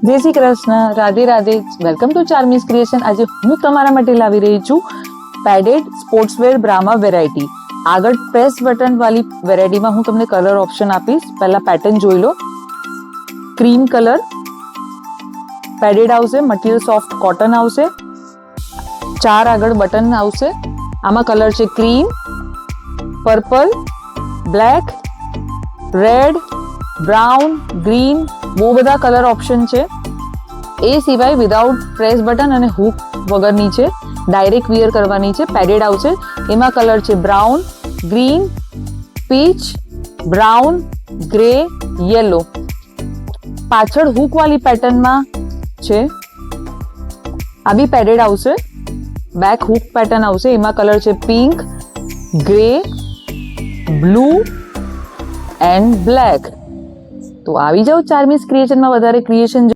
જય Shri Krishna, Radhe Radhe. Welcome to Charmi's creation. આજે હું તમારા માટે લાવી રહી છું પેડેડ સ્પોર્ટ્સવેર બ્રામા વેરાયટી. આગળ પ્રેસ બટન વાળી વેરાયટીમાં હું તમને કલર ઓપ્શન આપીશ. પહેલા પેટર્ન જોઈ લો. ક્રીમ કલર પેડેડ આવશે, મટીરિયલ સોફ્ટ કોટન આવશે, 4 આગળ બટન આવશે. આમાં કલર છે cream, purple, black, red, brown, green, બહુ બધા કલર ઓપ્શન છે. એ સિવાય વિધાઉટ પ્રેસ બટન અને હૂક વગરની છે, ડાયરેક્ટ વિયર કરવાની છે. પેડેડ આવશે, એમાં કલર છે brown, green, peach, brown, grey, yellow. પાછળ હૂક વાળી પેટર્નમાં છે. આ બી પેડેડ આવશે, બેક હૂક પેટર્ન આવશે. એમાં કલર છે pink, grey, blue and black. તો આવી જાઓ ચાર્મીઝ ક્રિએશનમાં વધારે ક્રિએશન